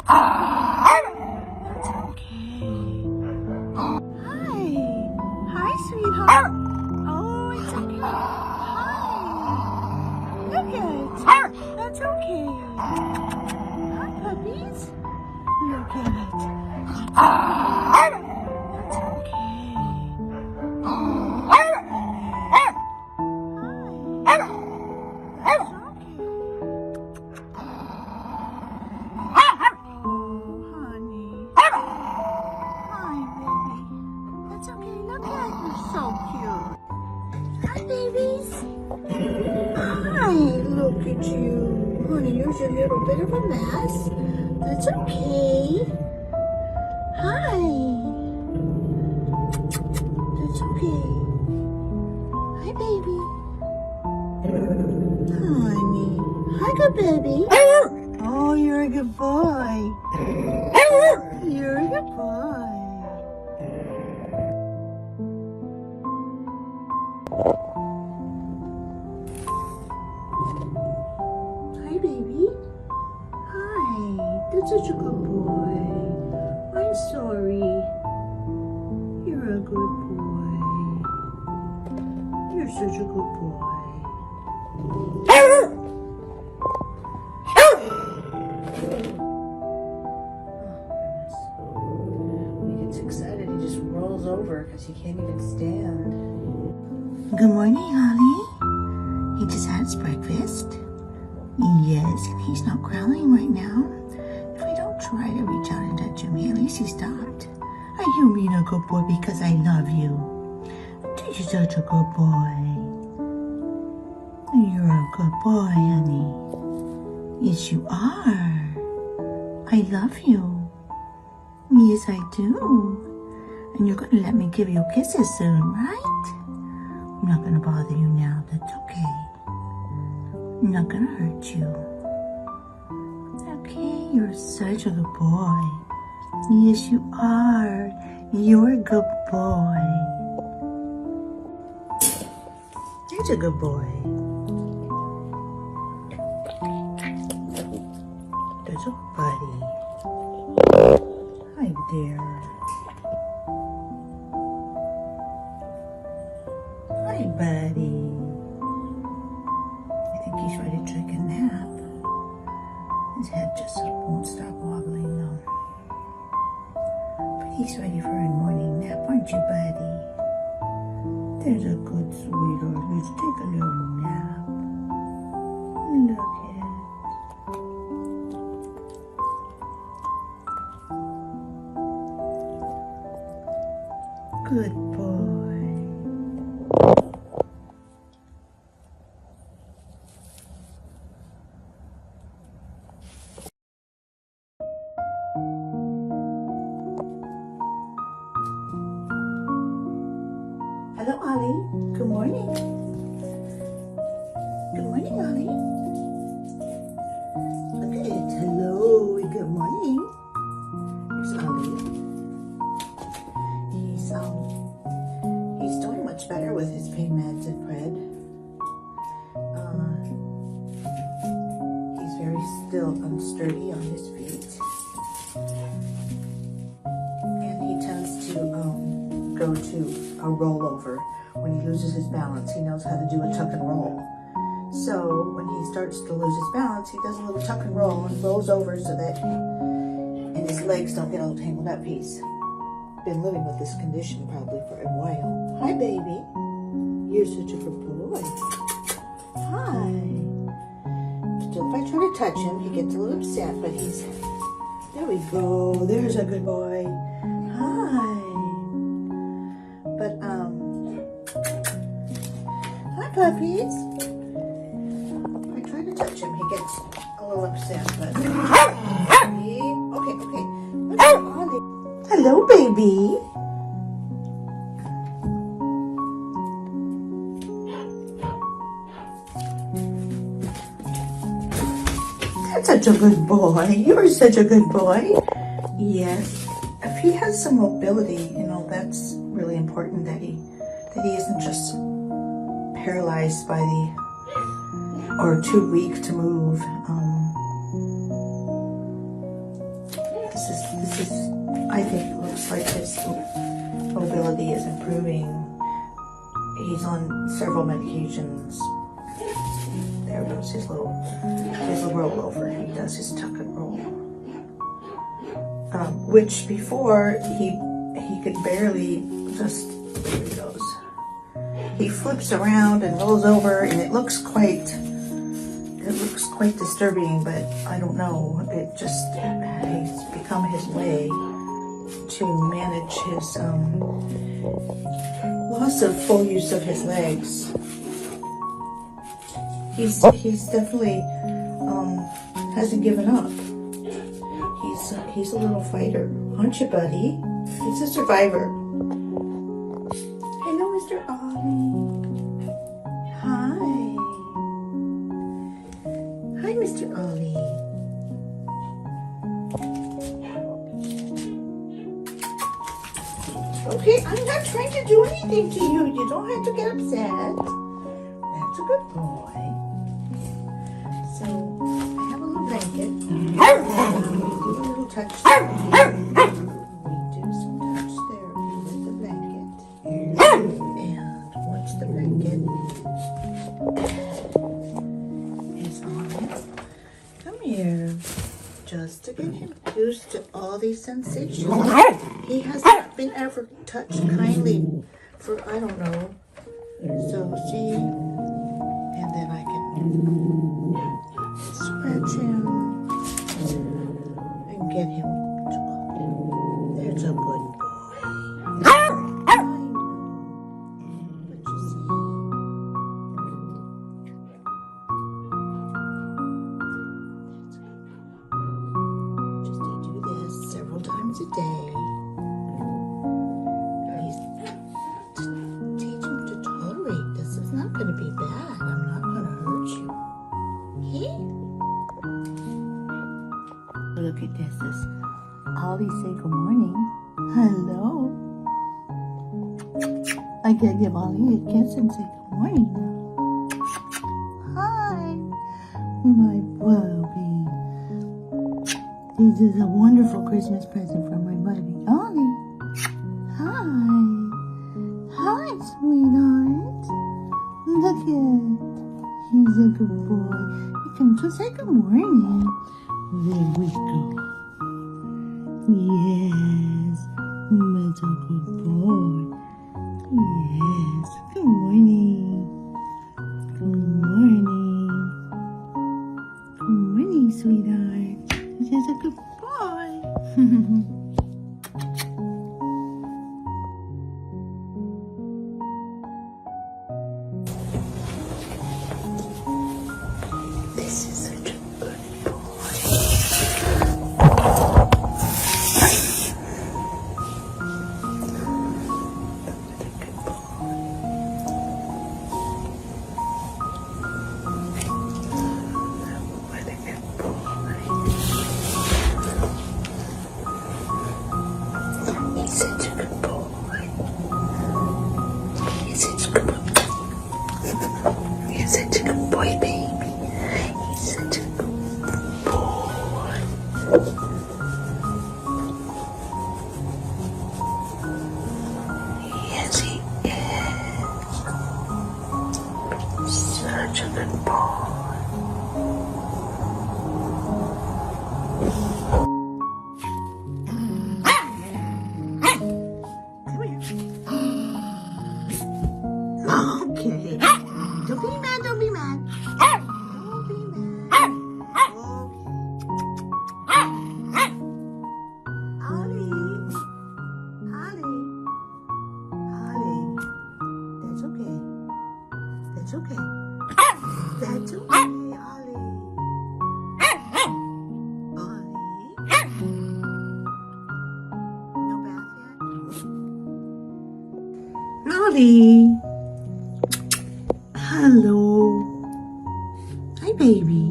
That's okay. Hi. Hi, sweetheart. Oh, it's okay. Hi. Look it. That's okay. Hi, puppies. Look at it. That's okay. Hi. That's okay. Oh, honey. Hi, baby. That's okay. Look at it. You're so cute. Hi, babies. Hi. Look at you. Honey, you're a little bit of a mess. That's okay. Hi. That's okay. Hi, baby. Honey. Hi, good baby. Oh, you're a good boy. You're a good boy. Hi, baby. Hi. That's such a good boy. I'm sorry. You're a good boy. You're such a good boy. Excited, he just rolls over because he can't even stand. Good morning, Ollie. He just had his breakfast. Yes, and he's not growling right now. If I don't try to reach out and touch him, at least he stopped. Are you being a good boy because I love you? You're such a good boy. You're a good boy, honey. Yes, you are. I love you. Yes, I do. And you're going to let me give you kisses soon, right? I'm not going to bother you now. That's okay. I'm not going to hurt you. Okay, you're such a good boy. Yes, you are. You're a good boy. He's a good boy. There's a buddy. Hi there. Hi, buddy. I think he's ready to take a nap. His head just won't stop wobbling though. But he's ready for a morning nap, aren't you, buddy? There's a good sweetheart. Let's take a little nap. Look at it. Good boy. Hello, Ollie. Good morning. Good morning, Ollie. Look at it. Hello. Good morning. Here's Ollie. He's doing much better with his pain meds and Pred. He's very still unsturdy on his feet. And he tends to go to a rollover when he loses his balance. He knows how to do a tuck and roll. So when he starts to lose his balance, he does a little tuck and roll and rolls over so that and his legs don't get all tangled up. He's been living with this condition probably for a while. Hi, baby. You're such a good boy. Hi. Still, if I try to touch him, he gets a little upset, but he's... There we go. There's a good boy. Hi. But, hi, puppies. If I try to touch him, he gets a little upset, but... Okay. Hello, baby. That's such a good boy. You're such a good boy. Yes. If he has some mobility, that's really important that he isn't just paralyzed by or too weak to move. I think it looks like his mobility is improving. He's on several medications. There goes his little rollover. He does his tuck and roll. Which before he could barely just, there he goes. He flips around and rolls over, and it looks quite disturbing, but I don't know. He's become his way to manage his loss of full use of his legs. He's definitely hasn't given up. He's a little fighter, aren't you, buddy? He's a survivor. Hello, Mr. Ollie. Hi. Hi, Mr. Ollie. Okay, I'm not trying to do anything to you. You don't have to get upset. That's a good boy. So, I have a little blanket. We do a little touch therapy. We do some touch therapy with the blanket. And once the blanket is on it, come here. Just to get him used to all these sensations. He has not been ever touched kindly for, I don't know. So, see? And then I can scratch him and get him to go. There's a good boy. I know. But you see, just to do this several times a day. Teach him to tolerate this. It's not going to be bad. I'm not going to hurt you. Look at this. Ollie say good morning. Hello. I gotta give Ollie a kiss and say good morning. Hi, my puppy. This is a wonderful Christmas present from my buddy Ollie. Hi. Hi, sweetheart. Look at. He's a good boy. You can just say good morning. There we go. Yes, that's a good boy. Yes, good morning. Good morning. Good morning, sweetheart. This is a good boy. This is such a good boy. He's such a good boy. He's such a good boy. He's such a good boy, baby. He's such a good boy. Yes, he is. Such a good boy. Okay. Don't be mad, don't be mad. Don't be mad. Ollie. That's okay. That's okay. That's okay, Ollie. No bath yet? Ollie. Hello. Hi, baby.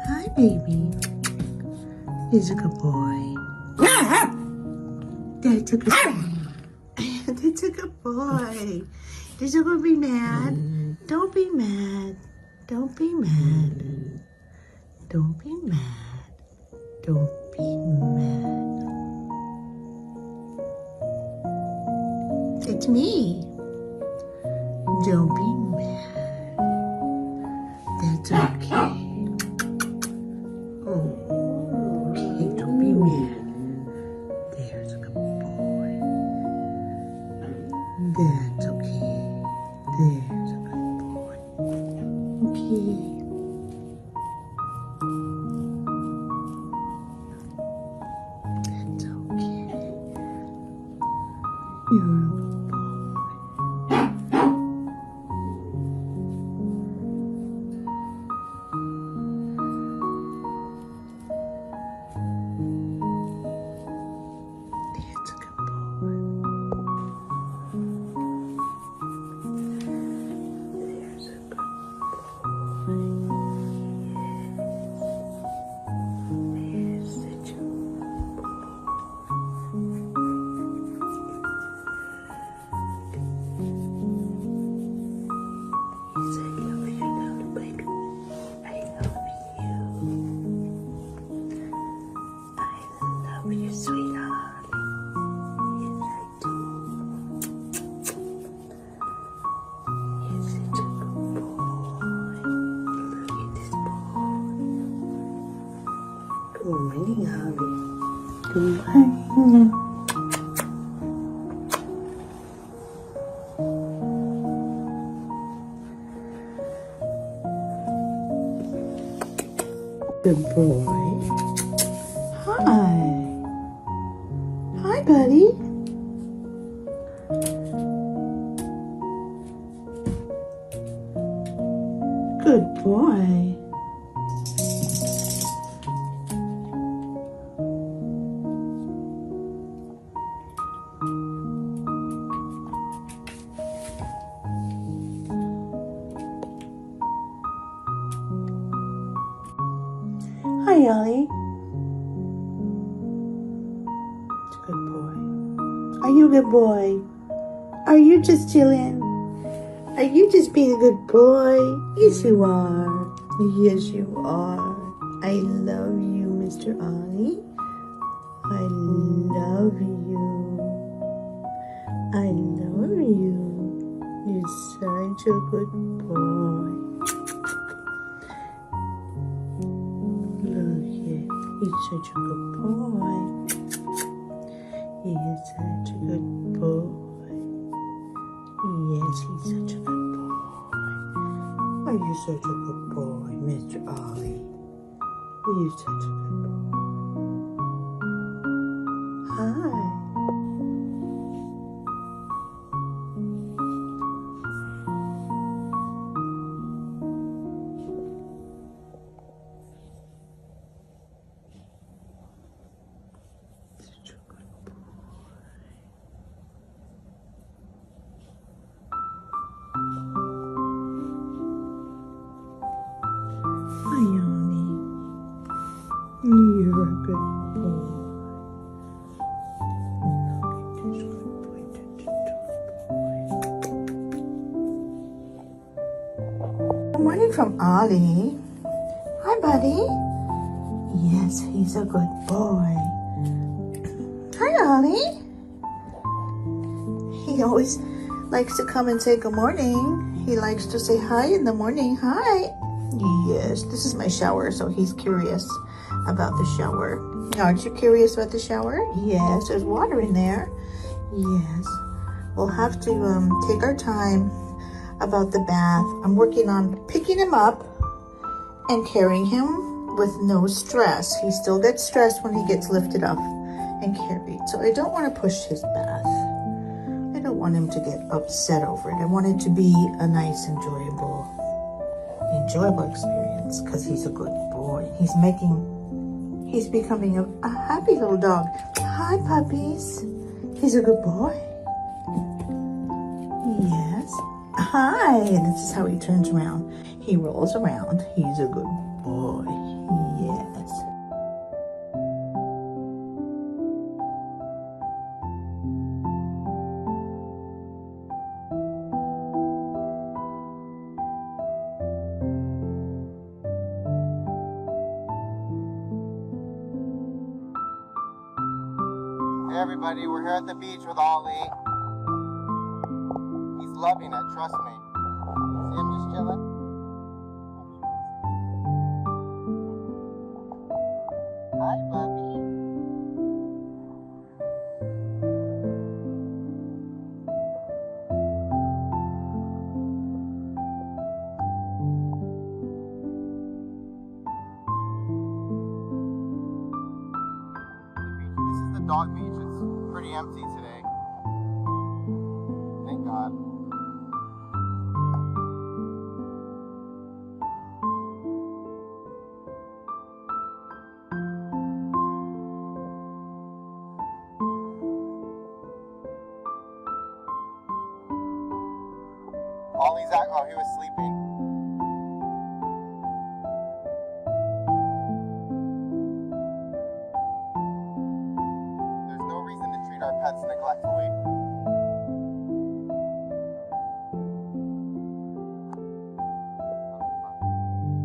Hi, baby. He's a good boy. That's a good boy. That's a good boy. Don't be mad. Don't be mad. Don't be mad. Don't be mad. Don't be Oh, okay, don't be mad. There's a good boy. That's okay. There's a good boy. Okay. That's okay. You're a good boy. That's a good boy. There's a good boy. There's such a Yes, I love you, little baby. I love you. I love you, sweetheart. Yes, I do. You're such a good boy. Look at this boy. Good morning, Ollie. Good morning. Good boy. Hi. Hi, buddy. Good boy. Hi, Ollie. Good boy. Are you a good boy? Are you just chilling? Are you just being a good boy? Yes, you are. Yes, you are. I love you, Mr. Ollie. I love you. I love you. You're such a good boy. Look at, he's such a good boy. He is such a good boy. Yes, he's such a good boy. Are you such a good boy, Mr. Ollie? You're such a good boy. Hi. Such a good boy. Hi, Ollie. You're a good boy. Look at this good boy. Good morning from Ollie. Hi, buddy. Yes, he's a good boy. Hi, Ollie. He always likes to come and say good morning. He likes to say hi in the morning. Hi. Yes, this is my shower, so he's curious about the shower. Aren't you curious about the shower? Yes, there's water in there. Yes. We'll have to take our time about the bath. I'm working on picking him up and carrying him with no stress. He still gets stressed when he gets lifted up and carried. So I don't want to push his bath. I don't want him to get upset over it. I want it to be a nice, enjoyable experience because he's a good boy. He's becoming a happy little dog. Hi, puppies. He's a good boy. Yes. Hi. This is how he turns around. He rolls around. He's a good boy. Yes. Hey everybody, we're here at the beach with Ollie. He's loving it, trust me. See him just chilling? Hi, puppy. This is the dog beach. It's pretty empty today. Thank God. Ollie's at, oh, he was sleeping. There's no reason to treat our pets neglectfully.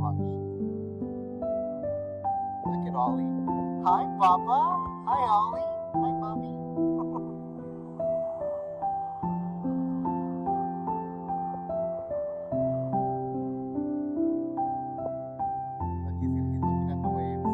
Watch. Look at Ollie. Hi, Papa. Hi, Ollie. Hi, Bubby. Look, he's looking at the waves.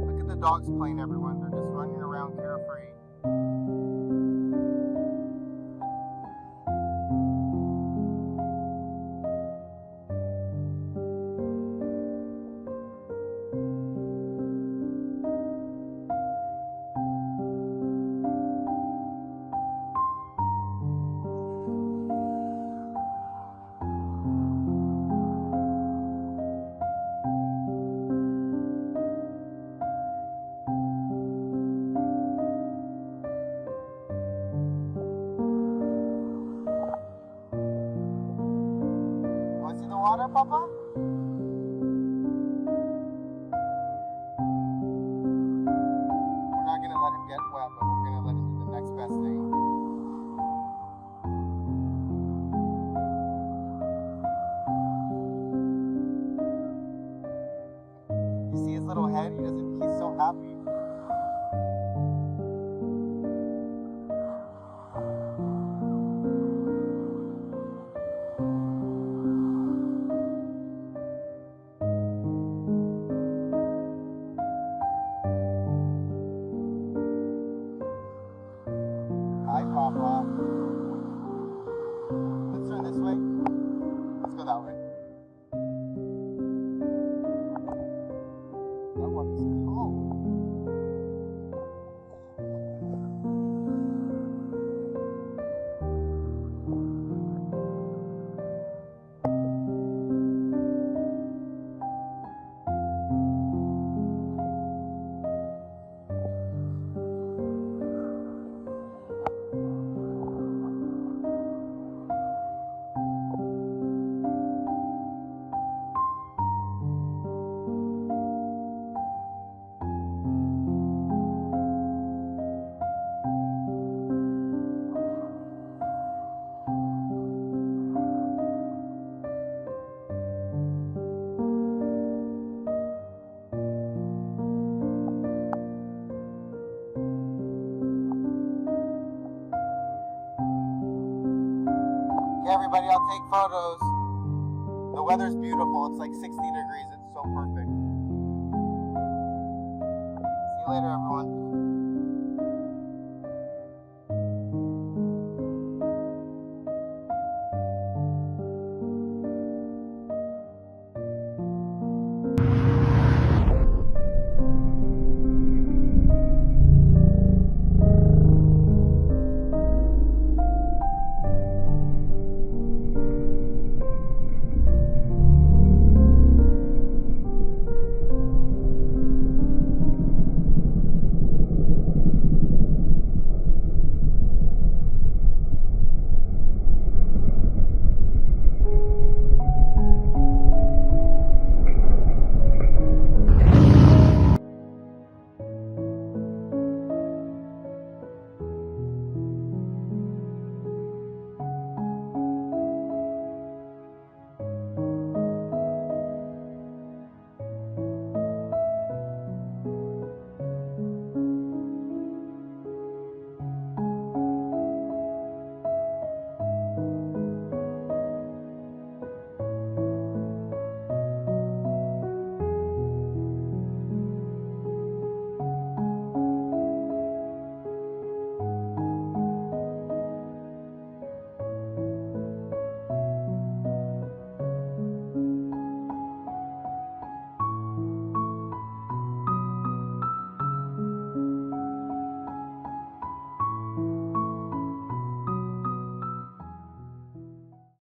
Look at the dogs playing, everyone. They're just running around carefree. Want to see the water, Papa? We're not going to let him get wet, but we're going to let him do the next best thing. You see his little head? He's so happy. Hi, Papa. Let's turn this way. Let's go that way. That water's cold. Okay, everybody, I'll take photos. The weather's beautiful. It's like 60 degrees. It's so perfect. See you later, everyone.